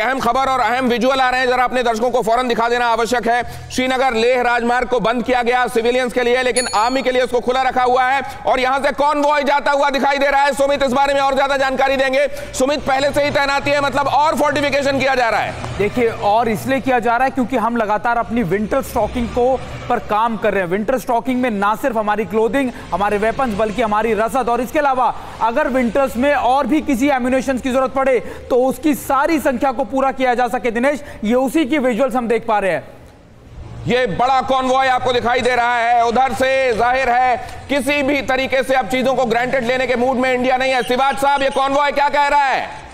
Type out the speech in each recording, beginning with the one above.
अहम खबर और अहम विजुअल आ रहे हैं, जरा अपने दर्शकों को फौरन दिखा देना आवश्यक है। श्रीनगर लेह राजमार्ग को बंद किया गया सिविलियंस के लिए, लेकिन आर्मी के लिए उसको खुला रखा हुआ है और यहां से कॉन्वॉय जाता हुआ दिखाई दे रहा है। सुमित इस बारे में और ज्यादा जानकारी देंगे। सुमित, पहले से ही तैनाती है, मतलब और फोर्टिफिकेशन किया जा रहा है? देखिए, और इसलिए किया जा रहा है क्योंकि हम लगातार अपनी विंटर स्टॉकिंग को पर काम कर रहे हैं। विंटर स्टॉकिंग में ना सिर्फ हमारी क्लोथिंग, हमारे वेपन्स, बल्कि हमारी रसद, और इसके अलावा अगर विंटर्स में और भी किसी एम्यूनेशन की जरूरत पड़े तो उसकी सारी संख्या को पूरा किया जा सके। दिनेश, ये उसी की विजुअल्स हम देख पा रहे हैं। ये बड़ा कॉन्वॉय आपको दिखाई दे रहा है उधर से। जाहिर है किसी भी तरीके से अब चीजों को ग्रांटेड लेने के मूड में इंडिया नहीं है। सिवाज साहब, ये कॉन्वॉय क्या कह रहा है?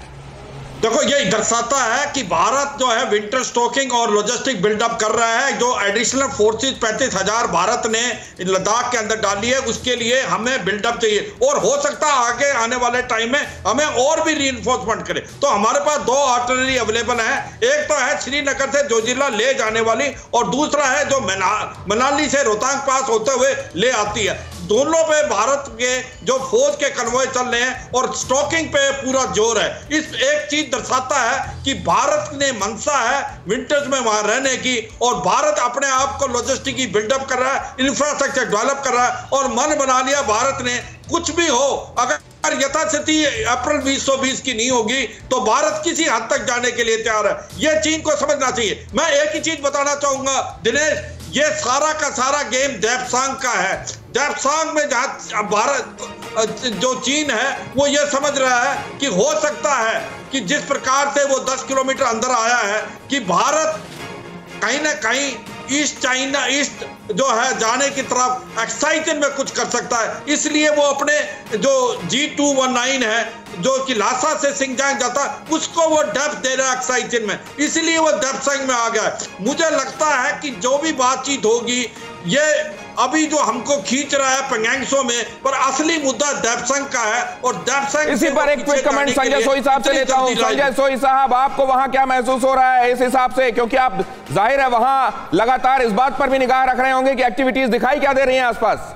देखो, ये दर्शाता है कि भारत जो है विंटर स्टॉकिंग और लॉजिस्टिक बिल्डअप कर रहा है। जो एडिशनल फोर्सेस 35,000 भारत ने लद्दाख के अंदर डाली है, उसके लिए हमें बिल्डअप चाहिए और हो सकता है आगे आने वाले टाइम में हमें और भी रीइंफोर्समेंट करे। तो हमारे पास 2 आर्टिलरी अवेलेबल है। एक तो है श्रीनगर से जोजिला ले जाने वाली और दूसरा है जो मनाली से रोहतांग पास होते हुए ले आती है। दोनों पे भारत के जो फौज के कन्वॉय चल रहे हैं और स्टॉकिंग पे पूरा जोर है। इस एक चीज दर्शाता है कि भारत ने मंशा है विंटर्स में वहां रहने की और भारत अपने आप को लॉजिस्टिक की बिल्डअप कर रहा है, इंफ्रास्ट्रक्चर डेवलप कर रहा है और मन बना लिया भारत ने कुछ भी हो, अगर यथास्थिति अप्रैल 2020 की नहीं होगी तो भारत किसी हद तक जाने के लिए तैयार है। यह चीन को समझना चाहिए। मैं एक ही चीज बताना चाहूंगा दिनेश, ये सारा का सारा गेम देपसांग का है। देपसांग में जहां भारत जो चीन है वो ये समझ रहा है कि हो सकता है कि जिस प्रकार से वो 10 किलोमीटर अंदर आया है कि भारत कहीं ना कहीं ईस्ट चाइना ईस्ट जो है जाने की तरफ एक्साइजन में कुछ कर सकता है। इसलिए वो अपने जो G219 है जो कि लासा से सिंगजांग जाता है उसको वो डेप्थ दे रहा है एक्साइजन में, इसलिए वो डेप्थ में आ गया। मुझे लगता है कि जो भी बातचीत होगी ये अभी जो हमको खींच रहा है पंगैंगसो में, पर असली मुद्दा डेप्संग का है और डेप्संग इसी पर एक क्विक कमेंट संजय सोई साहब से लेता हूं। संजय सोई साहब, आपको वहां क्या महसूस हो रहा है इस हिसाब से, क्योंकि आप जाहिर है वहां लगातार इस बात पर भी निगाह रख रहे होंगे कि एक्टिविटीज दिखाई क्या दे रही हैं आसपास?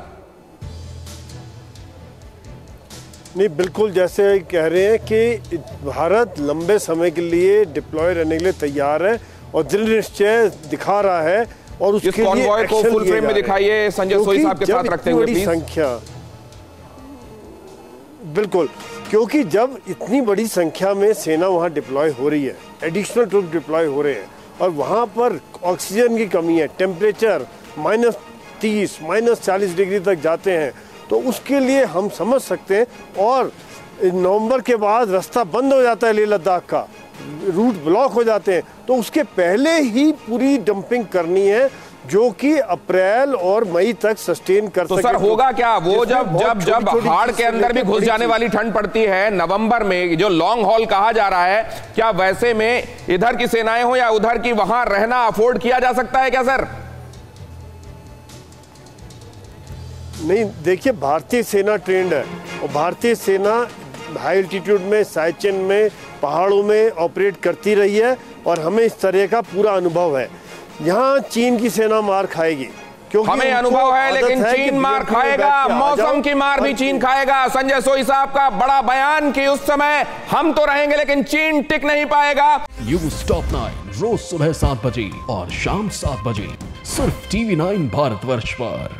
नहीं, बिल्कुल जैसे कह रहे हैं कि भारत लंबे समय के लिए डिप्लॉय रहने के लिए तैयार है और दृढ़ निश्चय दिखा रहा है और उसके लिए कॉन्वॉय को फुल फ्रेम में दिखाइए संजय सोई साहब के साथ रखते हुए प्लीज। संख्या बिल्कुल, क्योंकि जब इतनी बड़ी संख्या में सेना वहां डिप्लॉय हो रही है, एडिशनल ट्रूप डिप्लॉय हो रहे हैं और वहां पर ऑक्सीजन की कमी है, टेम्परेचर -30 -40 डिग्री तक जाते हैं, तो उसके लिए हम समझ सकते हैं। और नवंबर के बाद रास्ता बंद हो जाता है, लेह लद्दाख का रूट ब्लॉक हो जाते हैं, तो उसके पहले ही पूरी डंपिंग करनी है जो कि अप्रैल और मई तक सस्टेन कर सके। तो सर होगा क्या वो जब हाड़ के अंदर भी घुस जाने वाली ठंड पड़ती है नवंबर में, जो लॉन्ग हॉल कहा जा रहा है, क्या वैसे में इधर की सेनाएं हो या उधर की वहां रहना अफोर्ड किया जा सकता है क्या सर? नहीं, देखिए भारतीय सेना ट्रेंड है और भारतीय सेना हाई एल्टीट्यूड में, साइचेन में, पहाड़ों में ऑपरेट करती रही है और हमें इस तरह का पूरा अनुभव है। यहाँ चीन की सेना मार खाएगी क्योंकि हमें अनुभव है, लेकिन चीन मार खाएगा, मौसम की मार भी चीन खाएगा। संजय सोई साहब का बड़ा बयान कि उस समय हम तो रहेंगे लेकिन चीन टिक नहीं पाएगा। न्यूज़ टॉप 9 रोज सुबह 7 बजे और शाम 7 बजे सिर्फ TV9 भारतवर्ष पर।